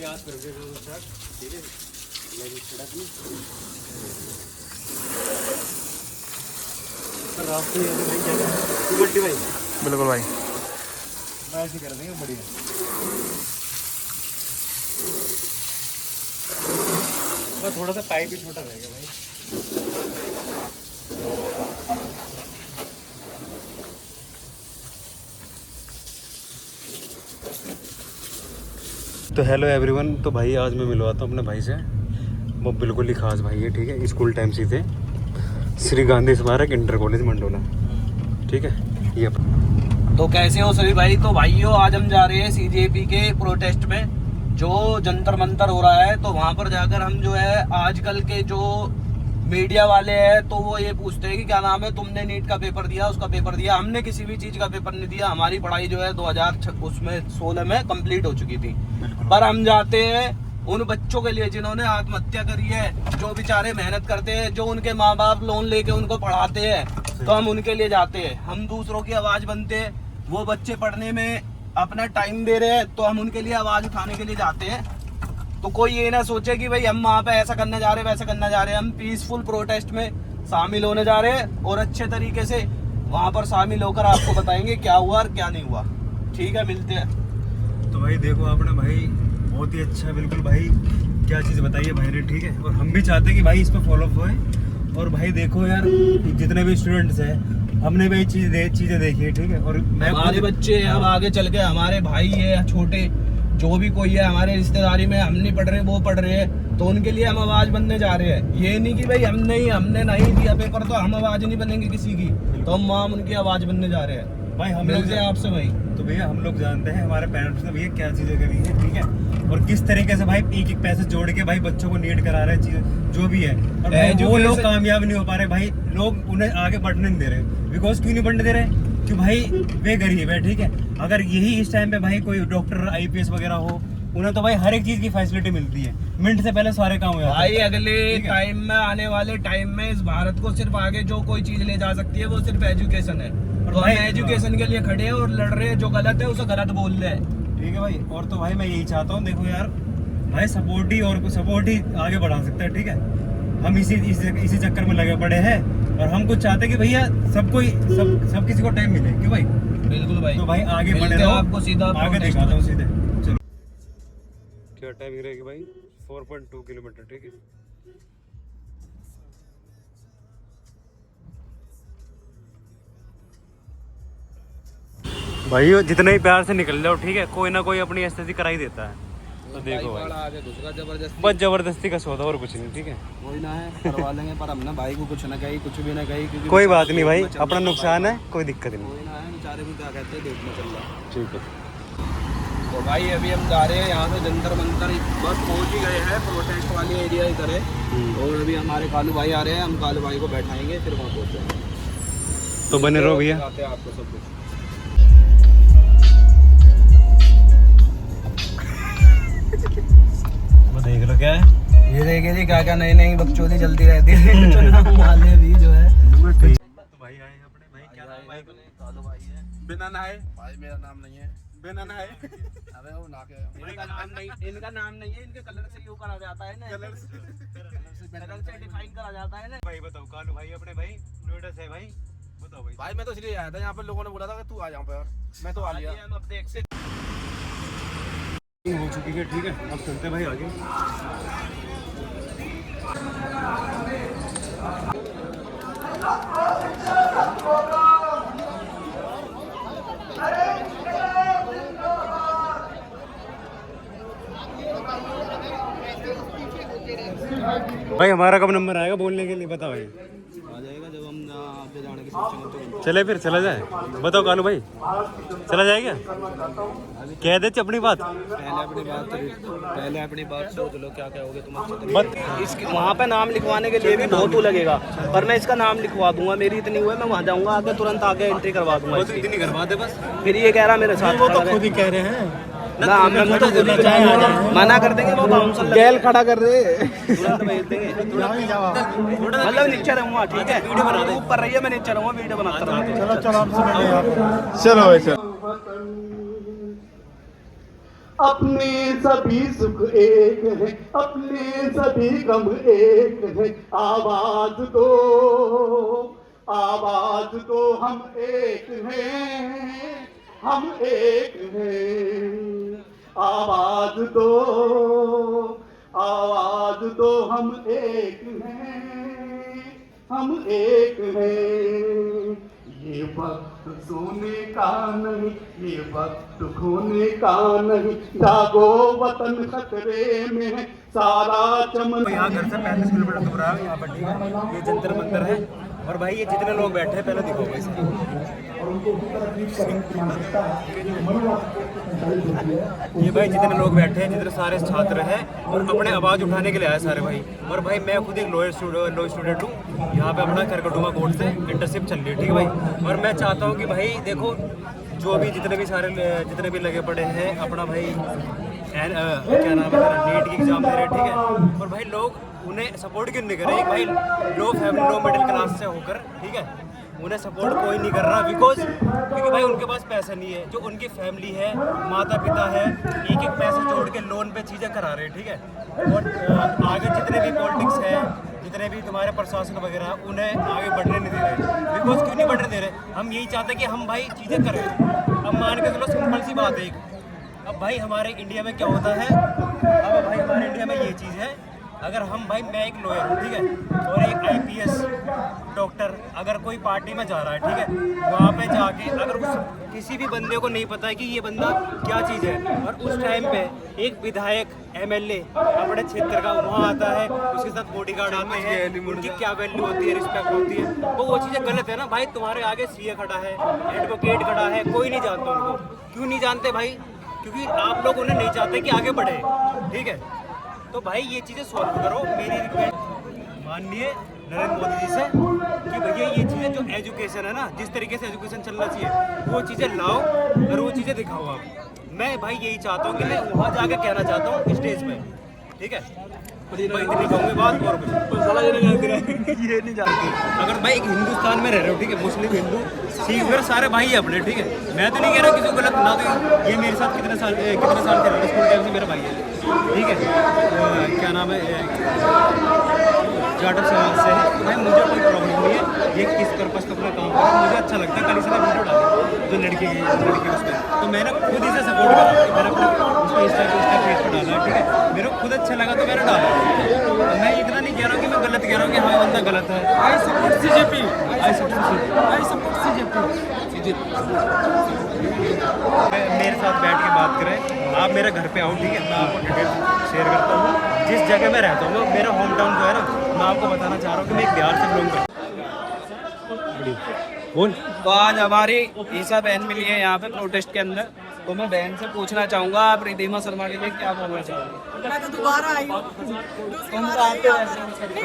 याद करके ठीक है रास्ते भाई क्या भाई बिल्कुल भाई ऐसे कर देंगे बढ़िया। बस थोड़ा सा पाइप भी छोटा रहेगा भाई। तो हेलो एवरीवन। तो भाई आज मैं मिलवाता हूँ अपने भाई से। वो बिल्कुल ही खास भाई है, ठीक है। स्कूल टाइम से थे, श्री गांधी स्मारक इंटर कॉलेज मंडोला, ठीक है। ये तो कैसे हो सभी भाई? तो भाइयों आज हम जा रहे हैं सीजेपी के प्रोटेस्ट में, जो जंतर मंतर हो रहा है। तो वहाँ पर जाकर हम जो है आजकल के जो मीडिया वाले हैं तो वो ये पूछते हैं कि क्या नाम है, तुमने नीट का पेपर दिया, उसका पेपर दिया। हमने किसी भी चीज का पेपर नहीं दिया। हमारी पढ़ाई जो है 2016 में कंप्लीट हो चुकी थी। पर हम जाते हैं उन बच्चों के लिए जिन्होंने आत्महत्या करी है, जो बेचारे मेहनत करते हैं, जो उनके माँ बाप लोन लेके उनको पढ़ाते हैं, तो हम उनके लिए जाते हैं। हम दूसरों की आवाज बनते हैं। वो बच्चे पढ़ने में अपना टाइम दे रहे हैं तो हम उनके लिए आवाज उठाने के लिए जाते हैं। तो कोई ये ना सोचे कि भाई हम वहाँ पे ऐसा करने जा रहे हैं वैसा करने जा रहे हैं। हम पीसफुल प्रोटेस्ट में शामिल होने जा रहे हैं और अच्छे तरीके से वहाँ पर शामिल होकर आपको बताएंगे क्या हुआ और क्या नहीं हुआ। ठीक है, मिलते हैं। तो भाई देखो आपने भाई बहुत ही अच्छा बिल्कुल भाई क्या चीज़ बताई है भाई ने, ठीक है। और हम भी चाहते हैं कि भाई इस पर फॉलो अप होए। और भाई देखो यार जितने भी स्टूडेंट्स हैं हमने भी चीज़ें देखी है, ठीक है। और हमारे बच्चे अब आगे चल के हमारे भाई है छोटे, जो भी कोई है हमारे रिश्तेदारी में, हम नहीं पढ़ रहे वो पढ़ रहे हैं, तो उनके लिए हम आवाज बनने जा रहे हैं। ये नहीं कि भाई हमने नहीं दिया पेपर तो हम आवाज नहीं बनेंगे किसी की, तो हम वहाँ उनकी आवाज बनने जा रहे हैं। भाई हम मिलते हैं आपसे भाई। तो भैया हम लोग जानते हैं हमारे पेरेंट्स ने भैया क्या चीज़ें करी है, ठीक है। और किस तरीके से भाई एक पैसे जोड़ के भाई बच्चों को नीट करा रहे हैं चीज़ें जो भी है। और भाई वो लोग कामयाब नहीं हो पा रहे भाई, लोग उन्हें आगे बढ़ने नहीं दे रहे। बिकॉज क्यों नहीं बढ़ने दे रहे? कि भाई वे गरीब है, ठीक है। अगर यही इस टाइम पे भाई कोई डॉक्टर IPS वगैरह हो, उन्हें तो भाई हर एक चीज की फैसिलिटी मिलती है, मिनट से पहले सारे काम हो जाते हैं भाई। अगले टाइम में, आने वाले टाइम में इस भारत को सिर्फ आगे जो कोई चीज ले जा सकती है वो सिर्फ एजुकेशन है। और हम एजुकेशन के लिए खड़े हैं और लड़ रहे हैं। जो गलत है उसे गलत बोल रहे हैं, ठीक है भाई। और तो भाई मैं यही चाहता हूँ, देखो यार भाई सपोर्ट ही आगे बढ़ा सकता है, ठीक है। हम इसी चक्कर में लगे पड़े हैं और हम कुछ चाहते हैं कि भैया सब किसी को टाइम मिले, क्यों भाई? बिल्कुल भाई। तो भाई आगे बढ़े रहो, आपको सीधा आगे दिखाता हूँ सीधे। चलो क्या टाइमिंग रहेगी भाई? 4.2 किलोमीटर, ठीक है। भाई जितना ही प्यार से निकल जाओ, ठीक है, कोई ना कोई अपनी स्थिति करा ही देता है। तो देखो भाई बस जबरदस्ती का सौदा और कुछ नहीं, ठीक है। कोई ना है करवा लेंगे, पर हमने भाई को कुछ ना कही, कुछ भी ना कही। कोई बात नहीं भाई, अपना नुकसान है, कोई दिक्कत नहीं। कोई ना है, बेचारे को क्या कहते हैं देखना चल रहा है, ठीक है। तो भाई अभी हम जा रहे हैं यहाँ से जंतर मंतर, बस पहुँच ही गए हैं प्रोटेस्ट वाली एरिया इधर है। और अभी हमारे कालू भाई आ रहे हैं, हम कालू भाई को बैठाएंगे फिर वहाँ पहुँचेंगे। तो बने रहो भैया, आपको सब कुछ। देख लो क्या है ये देखिए जी क्या क्या नई नई बकचोदी चलती रहती है वाले भी जो है। तो भाई आए अपने भाई, क्या नाम भाई? कालू भाई है। बिना नहाए भाई मेरा नाम नहीं है। बिना नहाए अबे वो ना के इनका नाम नहीं है, इनके कलर से यू करा जाता है ना, कलर से डिफाइन करा जाता है ना। भाई बताओ कालू भाई अपने भाई नोएडा से भाई, बताओ भाई। भाई मैं तो इसलिए आया था, यहाँ पर लोगों ने बोला था कि तू आ यहाँ पर, मैं तो आ लिया। हम अब देख से हो चुकी है, ठीक है। अब चलते भाई आगे। भाई हमारा कब नंबर आएगा बोलने के लिए, बताओ भाई। आ जाएगा जब हम आगे जाने की सोचेंगे तो। चले फिर चला जाए, बताओ कालू भाई चला जाएगा? कह दे अपनी बात। पहले अपनी बात सोच लो क्या क्या होगे तुम अच्छे। इसके वहाँ पे नाम लिखवाने के लिए भी बहुत लगेगा, पर मैं इसका नाम लिखवा दूंगा। मेरी इतनी हुई, मैं वहाँ जाऊँगा आगे तुरंत आगे एंट्री करवा दूंगा। इतनी करवा दे बस। फिर ये कह रहा मेरे साथ, वो तो खुद ही कह रहे हैं ना, मैं तो मना कर देंगे, वो काउंसिल गैल खड़ा कर दे, तुरंत भेज देंगे। मतलब नीचे रहूँगा, ठीक है, वीडियो बना दे। ऊपर रहिए, मैं नीचे रहूँगा, वीडियो बनाता रहूँगा। चलो चलो। अपने सभी सुख एक है, अपने सभी गम एक है। आवाज दो हम एक हैं, हम एक हैं। आवाज दो हम एक हैं, हम एक हैं। ये वक्त सोने का नहीं, ये वक्त खोने का नहीं। जागो वतन खतरे में है, सारा चमन। तो यहाँ घर से 35 किलोमीटर दूर है यहाँ पर, ठीक है। ये जंतर मंतर है और भाई ये जितने लोग बैठे हैं पहले दिखो भाई। ये भाई जितने लोग बैठे हैं, जितने सारे छात्र हैं और अपने आवाज़ उठाने के लिए आए सारे भाई। और भाई मैं खुद एक लॉ स्टूडेंट हूँ, यहाँ पे अपना करकटुमा कोर्ट से इंटर्नशिप चल रही है, ठीक है भाई। और मैं चाहता हूँ कि भाई देखो जो भी जितने भी लगे पड़े हैं अपना भाई क्या नाम है नीट की एग्जाम दे रहे हैं, ठीक है। और भाई लोग उन्हें सपोर्ट क्यों नहीं कर रहे? भाई लो फैमिली लो मिडिल क्लास से होकर, ठीक है, उन्हें सपोर्ट कोई नहीं कर रहा क्योंकि भाई उनके पास पैसा नहीं है। जो उनकी फैमिली है, माता पिता है, एक पैसे जोड़ के लोन पे चीज़ें करा रहे हैं, ठीक है। और आगे जितने भी पॉलिटिक्स है, जितने भी तुम्हारे प्रशासन वगैरह उन्हें आगे बढ़ने नहीं दे रहे। बिकॉज क्यों नहीं बढ़ने दे रहे? हम यही चाहते हैं कि हम भाई चीज़ें करें। अब मान के चलो सिंपल सी बात है, अब भाई हमारे इंडिया में क्या होता है, अब भाई हमारे इंडिया में ये चीज़ है, अगर हम भाई मैं एक लॉयर हूँ, ठीक है, और एक IPS डॉक्टर अगर कोई पार्टी में जा रहा है, ठीक है, वहाँ पे जाके अगर उस किसी भी बंदे को नहीं पता है कि ये बंदा क्या चीज़ है, और उस टाइम पे एक विधायक MLA अपने क्षेत्र का वहाँ आता है, उसके साथ बॉडीगार्ड आते हैं, उनकी क्या वैल्यू होती है, रिस्पेक्ट होती है, तो वो चीज़ें गलत है ना भाई। तुम्हारे आगे CA खड़ा है, एडवोकेट खड़ा है, कोई नहीं जानता उनको। क्यों नहीं जानते भाई? क्योंकि आप लोग उन्हें नहीं चाहते कि आगे बढ़े, ठीक है। तो भाई ये चीज़ें सॉल्व करो। मेरी रिक्वेस्ट माननीय नरेंद्र मोदी जी से कि भैया ये चीज़ें जो एजुकेशन है ना, जिस तरीके से एजुकेशन चलना चाहिए वो चीज़ें लाओ और वो चीज़ें दिखाओ आप। मैं भाई यही चाहता हूँ कि मैं वहाँ जाके कहना चाहता हूँ स्टेज पे, ठीक है। मैं इतनी कहूँगी बात और कुछ ये नहीं जानती। अगर भाई एक हिंदुस्तान में रह रहे हो, ठीक है, मुस्लिम हिंदू सिख फिर सारे भाई है अपने, ठीक है। मैं तो नहीं कह रहा किसी को गलत ना, तो ये मेरे साथ कितने साल से स्कूल टाइम से मेरा भाई है, ठीक है। क्या नाम है, जाटव समाज से है। भाई मुझे कोई प्रॉब्लम नहीं है, ये किस पर्पस का अपना काम कर रहा है, मुझे अच्छा लगता है। कल इसने वीडियो डाली जो लड़की उस पर, तो मैंने खुद इसे सपोर्ट करा, मैंने अपने उस पर इंस्टा पेज पर डाला, ठीक है। मेरे को खुद अच्छा लगा तो मैंने डाला। मैं इतना नहीं कह रहा हूँ कि मैं गलत कह रहा हूँ कि हाँ बंदा गलत है। I support CJP, I support CJP। मेरे साथ बैठ के बात करें, आप मेरे घर पे आओ, ठीक है, मैं आपको डिटेल शेयर करता हूँ। जिस जगह मैं रहता हूँ, मेरा होम टाउन जो है ना, मैं आपको बताना चाह रहा हूँ कि मैं एक बिहार से बिलोंग करता हूँ। तो आज हमारी ईसा बहन मिली है यहाँ पे प्रोटेस्ट के अंदर, तो मैं बहन से पूछना चाहूँगा आप रिद्धिमा शर्मा के लिए क्या बोलना चाहोगे? मैं तो दोबारा आई हूँ। तुम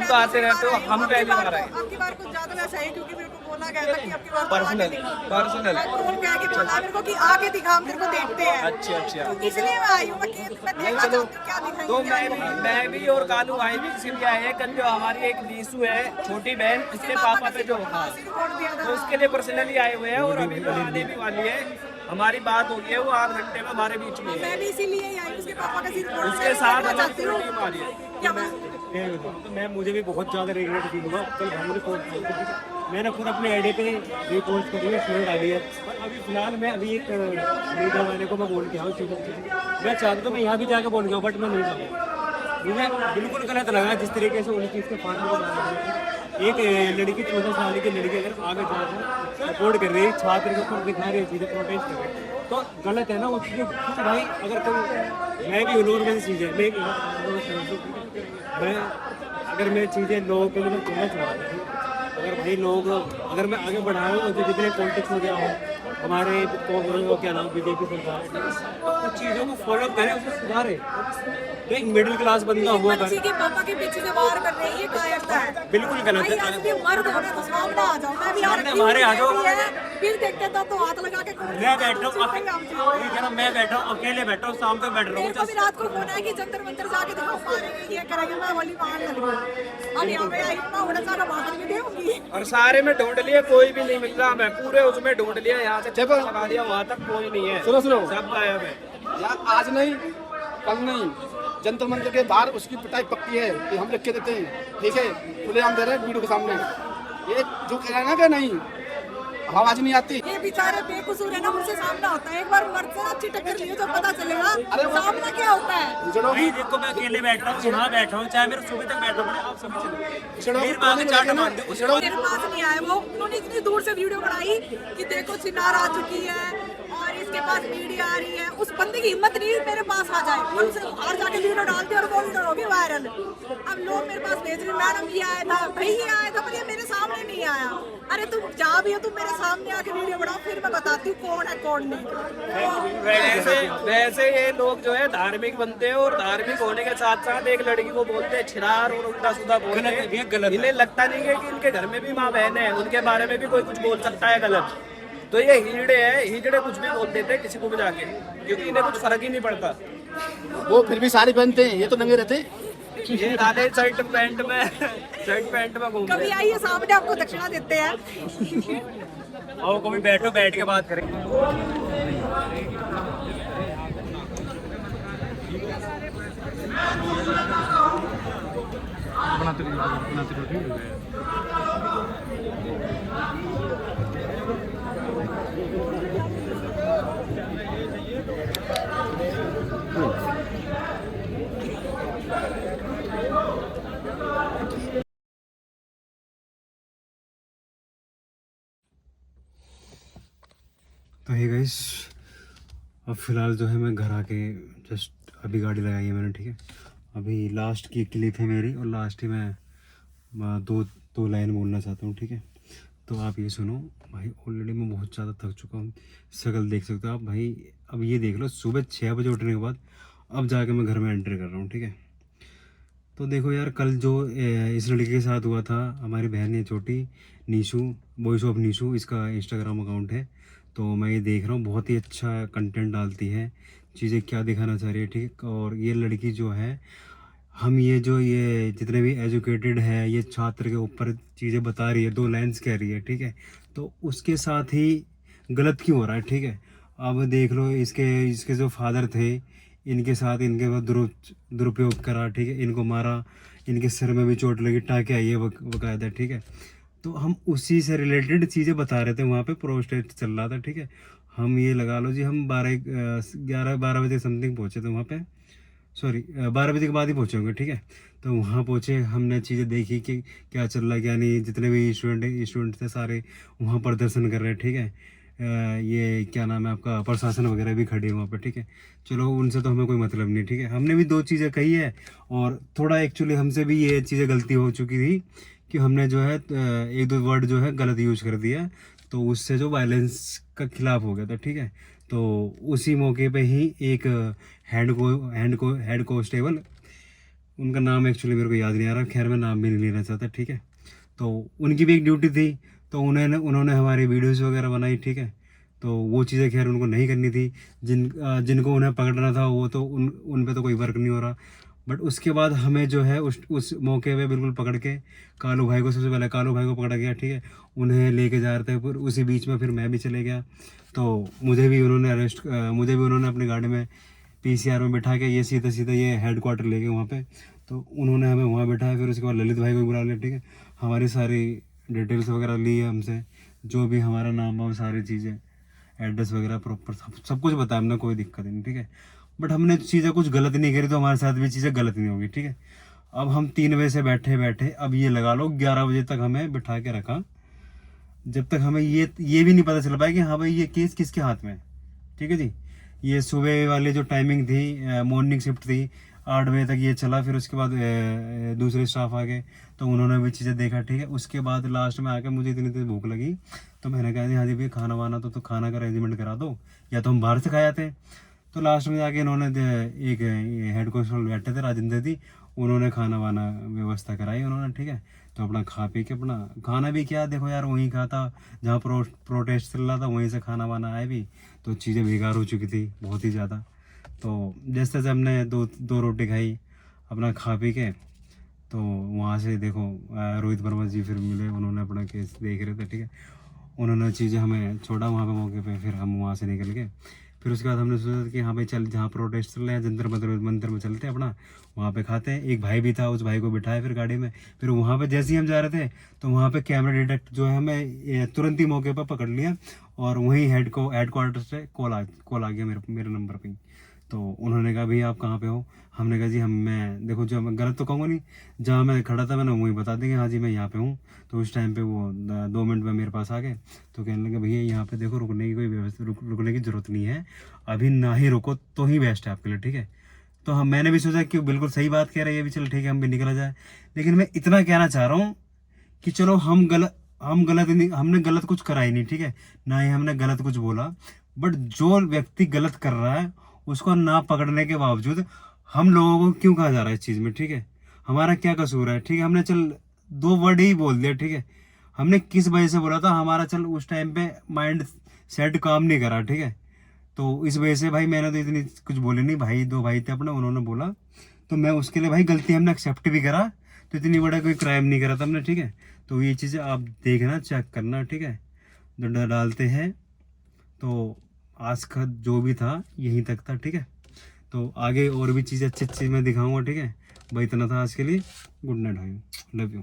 तो आते रहते हो, हम पहली बार आए। आपकी बार कुछ ज्यादा वैसा है क्योंकि मेरे को बोला गया था कि आपकी बार पर्सनल कौन कह के बोला मेरे को कि आके दिखा, हम तेरे को देखते हैं। अच्छा तो इसलिए मैं आई हूँ, मैं देखना चाहती हूँ क्या दिखाएंगे। तो मैं भी और कालू भाई भी इसीलिए आए हैं। कल जो हमारी एक लीसू है छोटी बहन, उसके पापा पे जो रिपोर्ट दिया था तो उसके लिए पर्सनली आए हुए हैं, और अभी वो आने भी वाली है। हमारी बात हो गई है, वो 8 घंटे में हमारे बीच में है। मैं भी इसीलिए आई हूँ, उसके पापा का सिर्फ उसके साथ अलग पूरी टीम आ रही है। क्या तो मैं मुझे भी बहुत ज़्यादा रिग्रेट फील हुआ। कल भाई मुझे पोस्ट मैंने खुद अपने आईडी पे रिपोस्ट करी है, स्टोरी डाली है। और अभी फिलहाल मैं अभी एक लीडर वाले को मैं बोल के आऊँ चीज़ों मैं चाहता तो मैं यहाँ भी जाकर बोल गया, बट मैं नहीं चाहता। मुझे बिल्कुल गलत लगा जिस तरीके से उनकी इसके फार्म को एक लड़की 14 साल की लड़की अगर आगे जाकर सपोर्ट कर रही है, छात्र के ऊपर दिखा रही है चीज़ें, प्रोटेस्ट कर रही है, तो गलत है ना वो चीज़ें। भाई अगर कोई मैं भी हुनर में चीज़ है, मैं अगर मैं चीज़ें लोगों के लिए कहना चाहता हूँ, अगर भाई लोग अगर मैं आगे बढ़ाऊँ तो जितने पॉलिटिक्स हो गया हो हमारे क्या नाम BJP सरकार, कुछ चीज़ों को फॉलो करें, उसको सुधारें। तो एक मिडिल क्लास बंदा हुआ बच्ची के पापा के पीछे से वार कर रही है, कायरता है। बिल्कुल गलत है। मर्द हो गए तो सामने आ जाओ, मैं भी सामने हमारे आ जाओ। फिर देखते तो हाथ लगा के मैं बैठा हूँ, मैं बैठा हूँ अकेले बैठा हूँ, शाम तक बैठ रहा हूँ। मेरे को भी रात को फोन आया कि जंतर मंतर जाके दिखाओ, मारेंगे ये करेंगे, मैं बोली मान लग अब यहाँ पे आई हूँ, उड़ा सारा भाषण भी दूंगी। और सारे में ढूंढ लिया, कोई भी नहीं मिल रहा, मैं पूरे उसमें ढूंढ लिया, यहाँ से चप्पल लगा दिया, वहाँ तक कोई नहीं है। सुनो सब गायब है। या आज नहीं कल नहीं, जंतर मंतर के बाहर उसकी पिटाई पक्की है कि हम लिख के देते हैं, ठीक है, खुलेआम दे रहे हैं वीडियो के सामने। ये जो कह रहा है ना कि नहीं आवाज नहीं आती, ये बेचारे बेकसूर है ना, उनसे सामना होता है। एक बार मर्द से अच्छी टक्कर ली तो पता चलेगा सामना क्या होता है। भाई देखो मैं अकेले बैठ रहा हूँ, यहाँ बैठा हूँ, चाहे मेरे सुबह तक बैठा हूँ, आप समझ लो मेरे पास नहीं आए वो। उन्होंने इतनी दूर से वीडियो बनाई कि देखो चिनार आ चुकी है और इसके पास मीडिया आ रही है। उस बंदे की हिम्मत नहीं मेरे पास आ जाए, वो उनसे बाहर जाके वीडियो डालते और वो वीडियो होगी वायरल। अब लोग मेरे पास भेज रहे, मैडम ये आया था, भाई ये आया था, पर ये मेरे सामने नहीं आया। अरे तुम जहाँ भी हो तुम मेरे सामने आके वीडियो बनाओ, फिर मैं बताती हूँ कौन है कौन नहीं। वैसे ये लोग जो है धार्मिक बनते हैं और धार्मिक होने के साथ साथ एक लड़की को बोलते हैं छिनार और उल्टा सीधा बोलते हैं। इन्हें लगता नहीं है कि इनके घर में भी माँ बहन है, उनके बारे में भी कोई कुछ बोल सकता है गलत। तो ये हिजड़े हैं, हिजड़े कुछ भी बोल देते हैं किसी को भी जाके, क्योंकि इन्हें कुछ फर्क ही नहीं पड़ता। वो फिर भी साड़ी पहनते हैं, ये तो नंगे रहते। ये दादे शर्ट पैंट में घूमते कभी आइए सामने, आपको दक्षिणा देते हैं। और कभी बैठो, बैठ के बात करेंगे। तो हे गाइस, अब फिलहाल जो है मैं घर आके जस्ट अभी गाड़ी लगाई है मैंने, ठीक है। अभी लास्ट की क्लिप है मेरी और लास्ट ही मैं दो लाइन बोलना चाहता हूँ, ठीक है। तो आप ये सुनो भाई, ऑलरेडी मैं बहुत ज़्यादा थक चुका हूँ, शक्ल देख सकते हो आप भाई। अब ये देख लो, सुबह 6 बजे उठने के बाद अब जाके मैं घर में एंटर कर रहा हूँ, ठीक है। तो देखो यार, कल जो इस लड़के के साथ हुआ था, हमारी बहन है छोटी नीशू, वॉइस ऑफ नीशू इसका इंस्टाग्राम अकाउंट है। तो मैं ये देख रहा हूँ, बहुत ही अच्छा कंटेंट डालती है, चीज़ें क्या दिखाना चाह रही है, ठीक। और ये लड़की जो है, हम ये जितने भी एजुकेटेड है, ये छात्र के ऊपर चीज़ें बता रही है, 2 लाइन्स कह रही है, ठीक है। तो उसके साथ ही गलत क्यों हो रहा है, ठीक है। अब देख लो, इसके जो फादर थे, इनके साथ इनके बाद दुरुपयोग करा, ठीक है। इनको मारा, इनके सिर में भी चोट लगी, टाँके आई है बकायदा, ठीक है। तो हम उसी से रिलेटेड चीज़ें बता रहे थे, वहाँ पे प्रोटेस्ट चल रहा था, ठीक है। हम ये लगा लो जी, हम 12 बजे समथिंग पहुँचे थे वहाँ पे, सॉरी 12 बजे के बाद ही पहुँचे होंगे, ठीक है। तो वहाँ पहुँचे, हमने चीज़ें देखी कि क्या चल रहा है क्या नहीं। जितने भी स्टूडेंट थे सारे वहाँ प्रदर्शन कर रहे हैं, ठीक है। ये क्या नाम है आपका, प्रशासन वगैरह भी खड़े वहाँ पे, ठीक है। चलो उनसे तो हमें कोई मतलब नहीं, ठीक है। हमने भी 2 चीज़ें कही है और थोड़ा एक्चुअली हमसे भी ये चीज़ें गलती हो चुकी थी कि हमने जो है 1-2 वर्ड जो है गलत यूज कर दिया, तो उससे जो वायलेंस का खिलाफ हो गया था, ठीक है। तो उसी मौके पे ही एक हेड कांस्टेबल, उनका नाम एक्चुअली मेरे को याद नहीं आ रहा, खैर मैं नाम भी नहीं लेना चाहता, ठीक है। तो उनकी भी एक ड्यूटी थी, तो उन्होंने हमारी वीडियोज़ वगैरह बनाई, ठीक है। तो वो चीज़ें खैर उनको नहीं करनी थी, जिनको उन्हें पकड़ना था वो तो उन पे तो कोई वर्क नहीं हो रहा। बट उसके बाद हमें जो है उस मौके पे बिल्कुल पकड़ के कालू भाई को, सबसे पहले कालू भाई को पकड़ा गया, ठीक है। उन्हें लेके जा रहे थे, फिर उसी बीच में फिर मैं भी चले गया। तो मुझे भी उन्होंने अपनी गाड़ी में PCR में बिठा के ये सीधा ये हेडक्वार्टर ले गए वहाँ पे। तो उन्होंने हमें वहाँ बिठाया, फिर उसके बाद ललित भाई को बुला लिया, ठीक है। हमारी सारी डिटेल्स वगैरह ली है हमसे, जो भी हमारा नाम है, सारी चीज़ें, एड्रेस वगैरह प्रॉपर सब कुछ बताया हमने, कोई दिक्कत नहीं, ठीक है। बट हमने चीज़ें कुछ गलत नहीं करी, तो हमारे साथ भी चीज़ें गलत नहीं होगी, ठीक है। अब हम 3 बजे से बैठे अब ये लगा लो 11 बजे तक हमें बिठा के रखा, जब तक हमें ये भी नहीं पता चल पाया कि हाँ भाई ये केस किसके हाथ में है, ठीक है जी। ये सुबह वाली जो टाइमिंग थी, मॉर्निंग शिफ्ट थी, 8 बजे तक ये चला। फिर उसके बाद दूसरे स्टाफ आ गए, तो उन्होंने भी चीज़ें देखा, ठीक है। उसके बाद लास्ट में आके मुझे इतनी भूख लगी, तो मैंने कहा हाँ जी भाई खाना वाना तो खाना का अरेंजमेंट करा दो, या तो हम बाहर से खाए आते। तो लास्ट में जाके इन्होंने एक हेड कांस्टेबल बैठे थे, राजेंद्र जी, उन्होंने खाना वाना व्यवस्था कराई उन्होंने, ठीक है। तो अपना खा पी के, अपना खाना भी क्या देखो यार, वहीं खा था जहाँ प्रोटेस्ट चल रहा था, वहीं से खाना वाना आए भी, तो चीज़ें बेकार हो चुकी थी बहुत ही ज़्यादा। तो जैसे जैसे हमने दो रोटी खाई अपना खा पी के, तो वहाँ से देखो रोहित वर्मा जी फिर मिले, उन्होंने अपना केस देख रहे थे, ठीक है। उन्होंने चीज़ें हमें छोड़ा वहाँ पे मौके पे, फिर हम वहाँ से निकल के फिर उसके बाद हमने सोचा कि हाँ भाई चल, जहाँ प्रोटेस्ट चल रहे हैं जंतर मंतर में चलते हैं अपना, वहाँ पे खाते हैं। एक भाई भी था, उस भाई को बिठाया फिर गाड़ी में। फिर वहाँ पे जैसे ही हम जा रहे थे तो वहाँ पे कैमरा डिटेक्ट जो है हमें तुरंत ही मौके पर पकड़ लिया, और वहीं हेडक्वार्टर से कॉल आ गया मेरे नंबर पे। तो उन्होंने कहा भैया आप कहाँ पे हो? हमने कहा जी मैं देखो, जो मैं गलत तो कहूँगा नहीं, जहाँ मैं खड़ा था मैंने वहीं बता देंगे हाँ जी मैं यहाँ पे हूँ। तो उस टाइम पे वो 2 मिनट में मेरे पास आ गए। तो कहने लगे भैया यहाँ पे देखो रुकने की कोई व्यवस्था रुकने की ज़रूरत नहीं है, अभी ना ही रुको तो ही बेस्ट है आपके लिए, ठीक है। तो मैंने भी सोचा कि बिल्कुल सही बात कह रहे हैं, ये भी चल ठीक है हम भी निकला जाए। लेकिन मैं इतना कहना चाह रहा हूँ कि चलो हम गलत नहीं, हमने गलत कुछ करा ही नहीं, ठीक है, ना ही हमने गलत कुछ बोला। बट जो व्यक्ति गलत कर रहा है उसको ना पकड़ने के बावजूद हम लोगों को क्यों कहा जा रहा है इस चीज़ में, ठीक है, हमारा क्या कसूर है? ठीक है, हमने चल 2 वर्ड ही बोल दिया, ठीक है, हमने किस वजह से बोला था, हमारा चल उस टाइम पे माइंड सेट काम नहीं करा, ठीक है। तो इस वजह से भाई मैंने तो इतनी कुछ बोली नहीं, भाई 2 भाई थे अपने, उन्होंने बोला तो मैं उसके लिए भाई गलती हमने एक्सेप्ट भी करा। तो इतनी बड़ा कोई क्राइम नहीं करा था हमने, ठीक है। तो ये चीज़ें आप देखना, चेक करना, ठीक है, जो डालते हैं। तो आज का जो भी था यहीं तक था, ठीक है। तो आगे और भी चीज़ें अच्छी मैं दिखाऊंगा, ठीक है भाई। इतना था आज के लिए। गुड नाइट भाई, लव यू।